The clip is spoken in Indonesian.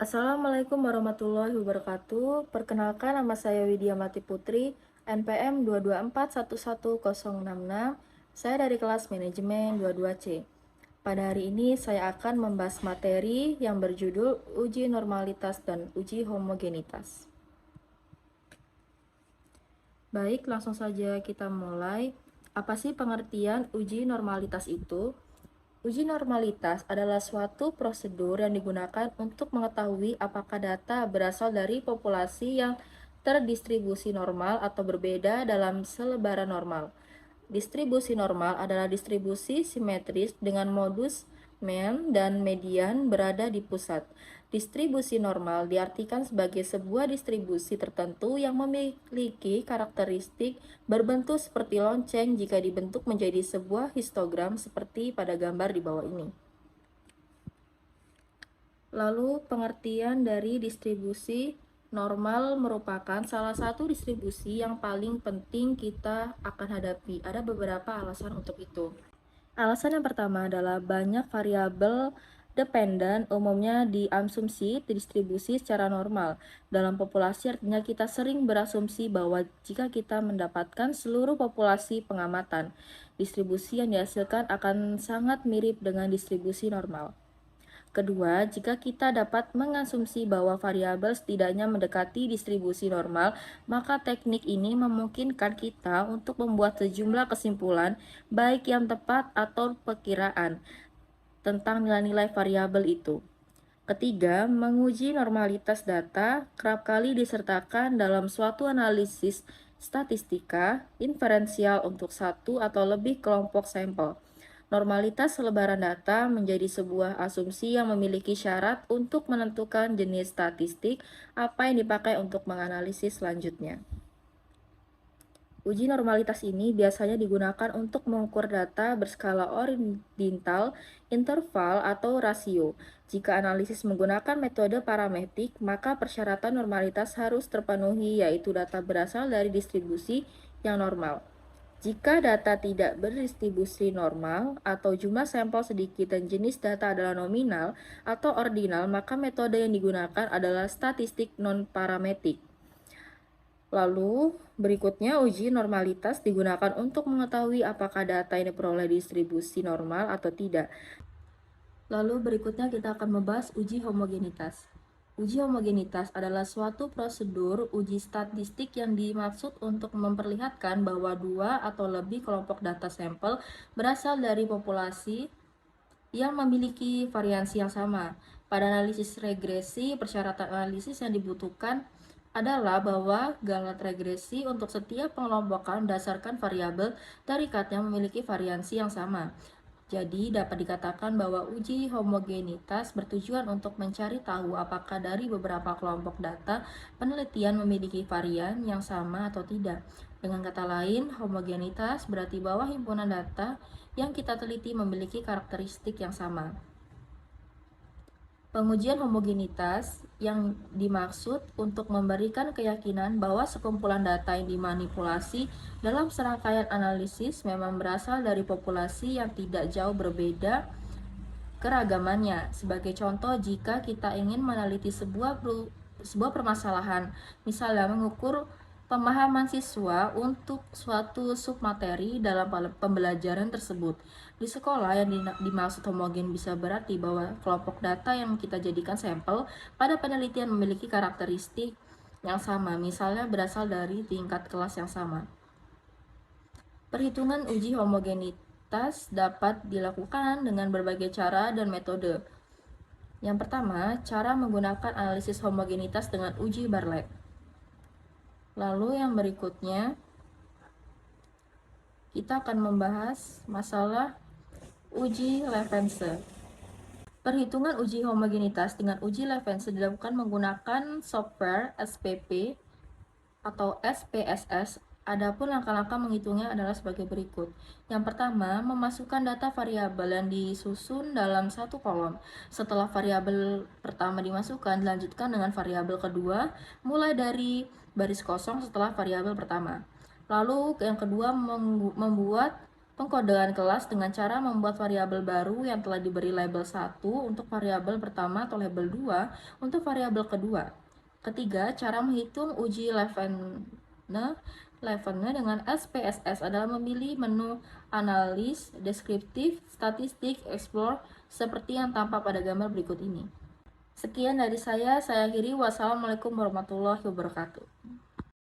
Assalamualaikum warahmatullahi wabarakatuh. Perkenalkan, nama saya Widya Mati Putri, NPM 224111066. Saya dari kelas manajemen 22C. Pada hari ini saya akan membahas materi yang berjudul uji normalitas dan uji homogenitas. Baik, langsung saja kita mulai. Apa sih pengertian uji normalitas itu? Uji normalitas adalah suatu prosedur yang digunakan untuk mengetahui apakah data berasal dari populasi yang terdistribusi normal atau berbeda dalam selebaran normal. Distribusi normal adalah distribusi simetris dengan modus mean dan median berada di pusat. Distribusi normal diartikan sebagai sebuah distribusi tertentu yang memiliki karakteristik berbentuk seperti lonceng jika dibentuk menjadi sebuah histogram seperti pada gambar di bawah ini. Lalu pengertian dari distribusi normal merupakan salah satu distribusi yang paling penting kita akan hadapi. Ada beberapa alasan untuk itu. Alasan yang pertama adalah banyak variabel dependen umumnya diasumsi distribusi secara normal. Dalam populasi artinya kita sering berasumsi bahwa jika kita mendapatkan seluruh populasi pengamatan, distribusi yang dihasilkan akan sangat mirip dengan distribusi normal. Kedua, jika kita dapat mengasumsi bahwa variabel setidaknya mendekati distribusi normal, maka teknik ini memungkinkan kita untuk membuat sejumlah kesimpulan, baik yang tepat atau perkiraan, tentang nilai-nilai variabel itu. Ketiga, menguji normalitas data kerap kali disertakan dalam suatu analisis statistika inferensial untuk satu atau lebih kelompok sampel. Normalitas selebaran data menjadi sebuah asumsi yang memiliki syarat untuk menentukan jenis statistik apa yang dipakai untuk menganalisis selanjutnya. Uji normalitas ini biasanya digunakan untuk mengukur data berskala ordinal, interval, atau rasio. Jika analisis menggunakan metode parametrik, maka persyaratan normalitas harus terpenuhi, yaitu data berasal dari distribusi yang normal. Jika data tidak berdistribusi normal atau jumlah sampel sedikit dan jenis data adalah nominal atau ordinal, maka metode yang digunakan adalah statistik non-parametrik. Lalu, berikutnya uji normalitas digunakan untuk mengetahui apakah data ini diperoleh distribusi normal atau tidak. Lalu berikutnya kita akan membahas uji homogenitas. Uji homogenitas adalah suatu prosedur uji statistik yang dimaksud untuk memperlihatkan bahwa dua atau lebih kelompok data sampel berasal dari populasi yang memiliki variansi yang sama. Pada analisis regresi, persyaratan analisis yang dibutuhkan adalah bahwa galat regresi untuk setiap pengelompokan berdasarkan variabel tarikatnya memiliki variansi yang sama. Jadi, dapat dikatakan bahwa uji homogenitas bertujuan untuk mencari tahu apakah dari beberapa kelompok data penelitian memiliki varian yang sama atau tidak. Dengan kata lain, homogenitas berarti bahwa himpunan data yang kita teliti memiliki karakteristik yang sama. Pengujian homogenitas yang dimaksud untuk memberikan keyakinan bahwa sekumpulan data yang dimanipulasi dalam serangkaian analisis memang berasal dari populasi yang tidak jauh berbeda keragamannya. Sebagai contoh, jika kita ingin meneliti sebuah permasalahan, misalnya mengukur pemahaman siswa untuk suatu submateri dalam pembelajaran tersebut. Di sekolah yang dimaksud homogen bisa berarti bahwa kelompok data yang kita jadikan sampel pada penelitian memiliki karakteristik yang sama, misalnya berasal dari tingkat kelas yang sama. Perhitungan uji homogenitas dapat dilakukan dengan berbagai cara dan metode. Yang pertama, cara menggunakan analisis homogenitas dengan uji Bartlett. Lalu yang berikutnya, kita akan membahas masalah uji Levenshe. Perhitungan uji homogenitas dengan uji Levenshe dilakukan menggunakan software SPP atau SPSS. Adapun langkah-langkah menghitungnya adalah sebagai berikut. Yang pertama, memasukkan data variabel yang disusun dalam satu kolom. Setelah variabel pertama dimasukkan, dilanjutkan dengan variabel kedua, mulai dari baris kosong setelah variabel pertama. Lalu yang kedua, membuat Pengkodean kelas dengan cara membuat variabel baru yang telah diberi label 1 untuk variabel pertama atau label 2 untuk variabel kedua. Ketiga, cara menghitung uji Levene dengan SPSS adalah memilih menu analis, deskriptif, statistik, explore, seperti yang tampak pada gambar berikut ini. Sekian dari saya akhiri. Wassalamualaikum warahmatullahi wabarakatuh.